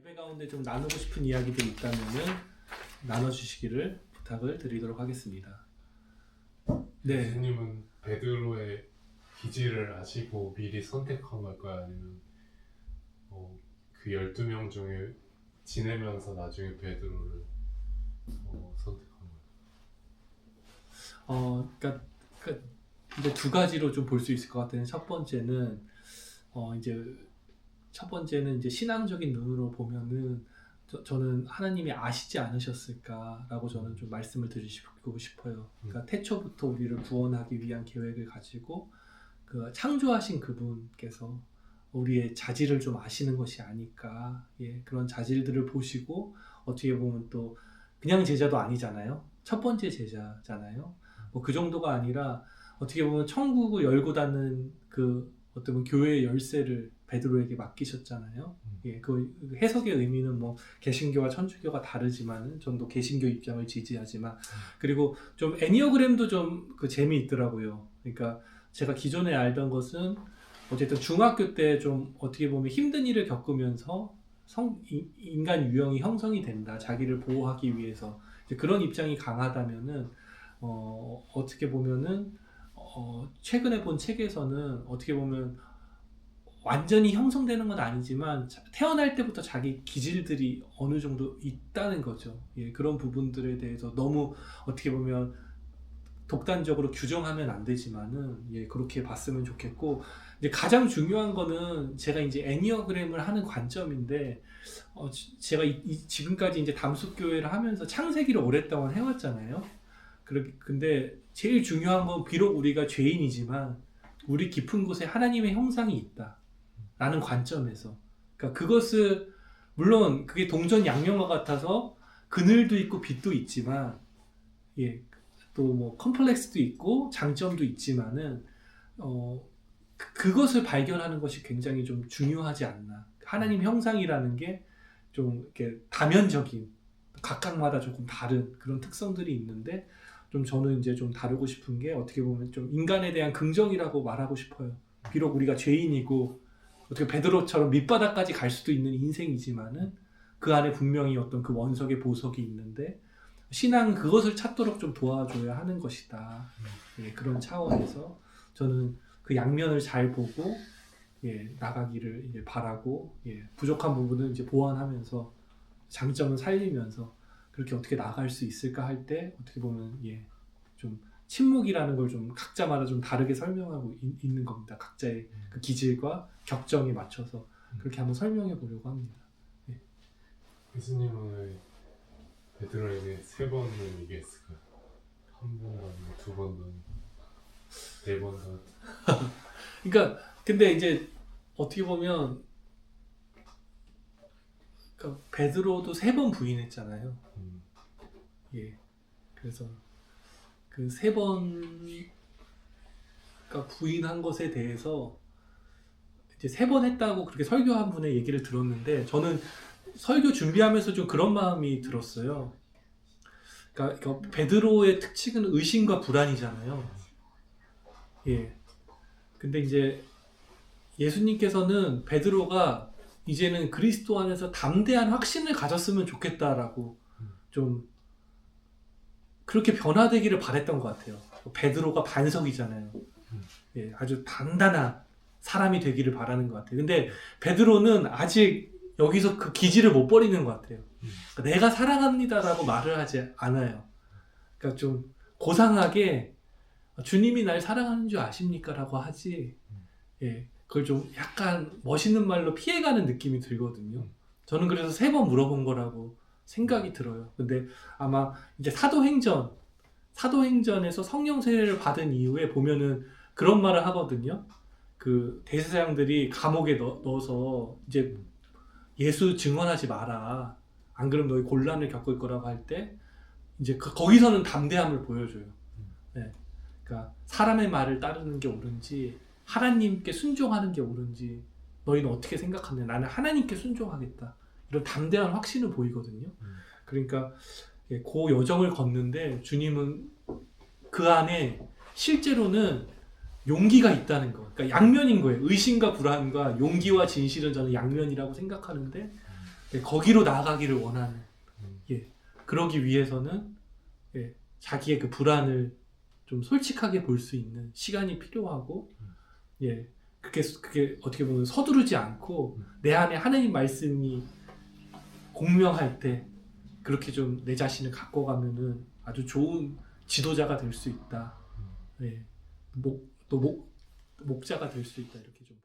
예배 가운데 좀 나누고 싶은 이야기들이 있다면은 나눠주시기를 부탁을 드리도록 하겠습니다. 네. 예수님은 베드로의 기질을 아시고 미리 선택한 걸까요? 아니면 그 12명 중에 지내면서 나중에 베드로를 선택한 걸까요? 그러니까 이제 두 가지로 좀 볼 수 있을 것 같아요. 첫 번째는 이제 신앙적인 눈으로 보면은 저는 하나님이 아시지 않으셨을까라고 저는 좀 말씀을 드리고 싶어요. 그러니까 태초부터 우리를 구원하기 위한 계획을 가지고 그 창조하신 그분께서 우리의 자질을 좀 아시는 것이 아닐까. 예, 그런 자질들을 보시고 어떻게 보면 또 그냥 제자도 아니잖아요. 첫 번째 제자잖아요. 뭐 그 정도가 아니라 어떻게 보면 천국을 열고 닫는 그 어떤 교회의 열쇠를 베드로에게 맡기셨잖아요. 예, 그 해석의 의미는 뭐 개신교와 천주교가 다르지만은 전 또 개신교 입장을 지지하지만 그리고 좀 애니어그램도 좀 그 재미있더라고요. 그러니까 제가 기존에 알던 것은 어쨌든 중학교 때 좀 어떻게 보면 힘든 일을 겪으면서 인간 유형이 형성이 된다. 자기를 보호하기 위해서 이제 그런 입장이 강하다면은 어떻게 보면은 최근에 본 책에서는 어떻게 보면 완전히 형성되는 건 아니지만 태어날 때부터 자기 기질들이 어느 정도 있다는 거죠. 예, 그런 부분들에 대해서 너무 어떻게 보면 독단적으로 규정하면 안 되지만은 예, 그렇게 봤으면 좋겠고 이제 가장 중요한 거는 제가 이제 애니어그램을 하는 관점인데 제가 지금까지 이제 담숫교회를 하면서 창세기를 오랫동안 해왔잖아요. 근데 제일 중요한 건 비록 우리가 죄인이지만 우리 깊은 곳에 하나님의 형상이 있다. 라는 관점에서. 그러니까 그것을 물론 그게 동전양면과 같아서 그늘도 있고 빛도 있지만 예, 또 뭐 컴플렉스도 있고 장점도 있지만은 그것을 발견하는 것이 굉장히 좀 중요하지 않나. 하나님 형상이라는 게 좀 이렇게 다면적인 각각마다 조금 다른 그런 특성들이 있는데 좀 저는 이제 좀 다루고 싶은 게 어떻게 보면 좀 인간에 대한 긍정이라고 말하고 싶어요. 비록 우리가 죄인이고 어떻게 베드로처럼 밑바닥까지 갈 수도 있는 인생이지만은 그 안에 분명히 어떤 그 원석의 보석이 있는데 신앙은 그것을 찾도록 좀 도와줘야 하는 것이다. 예, 그런 차원에서 저는 그 양면을 잘 보고 예, 나가기를 이제 바라고 예, 부족한 부분은 이제 보완하면서 장점을 살리면서 그렇게 어떻게 나갈 수 있을까 할 때 어떻게 보면 예, 좀 침묵이라는 걸 좀 각자마다 좀 다르게 설명하고 있는 겁니다. 각자의 그 기질과 격정에 맞춰서 그렇게 한번 설명해 보려고 합니다. 예. 예수님은 왜 베드로에게 3번을 얘기했을까요? 한 번도 아니고 2번도 아니고 4번도 아니고. 그러니까 근데 이제 어떻게 보면 그러니까 베드로도 3번 부인했잖아요. 예. 그래서 그 3번 그러니까 부인한 것에 대해서 이제 3번 했다고 그렇게 설교한 분의 얘기를 들었는데 저는 설교 준비하면서 좀 그런 마음이 들었어요. 그러니까 베드로의 특징은 의심과 불안이잖아요. 예. 근데 이제 예수님께서는 베드로가 이제는 그리스도 안에서 담대한 확신을 가졌으면 좋겠다라고 좀 그렇게 변화되기를 바랬던 것 같아요. 베드로가 반석이잖아요. 예, 아주 단단한 사람이 되기를 바라는 것 같아요. 근데 베드로는 아직 여기서 그 기질을 못 버리는 것 같아요. 그러니까 내가 사랑합니다라고 말을 하지 않아요. 그러니까 좀 고상하게 주님이 날 사랑하는 줄 아십니까? 라고 하지 예, 그걸 좀 약간 멋있는 말로 피해가는 느낌이 들거든요. 저는 그래서 3번 물어본 거라고 생각이 들어요. 근데 아마 이제 사도행전에서 성령 세례를 받은 이후에 보면은 그런 말을 하거든요. 그 대제사장들이 감옥에 넣어서 이제 예수 증언하지 마라. 안 그러면 너희 곤란을 겪을 거라고 할 때 이제 거기서는 담대함을 보여줘요. 네. 그러니까 사람의 말을 따르는 게 옳은지 하나님께 순종하는 게 옳은지 너희는 어떻게 생각하느냐. 나는 하나님께 순종하겠다. 이런 담대한 확신을 보이거든요. 그러니까 그 여정을 걷는데 주님은 그 안에 실제로는 용기가 있다는 거. 그러니까 양면인 거예요. 의심과 불안과 용기와 진실은 저는 양면이라고 생각하는데 예, 거기로 나아가기를 원하는 음. 예, 그러기 위해서는 예, 자기의 그 불안을 좀 솔직하게 볼 수 있는 시간이 필요하고 예, 그게 어떻게 보면 서두르지 않고 내 안에 하나님 말씀이 공명할 때 그렇게 좀 내 자신을 가꿔가면은 아주 좋은 지도자가 될 수 있다. 예, 목자가 될 수 있다 이렇게 좀.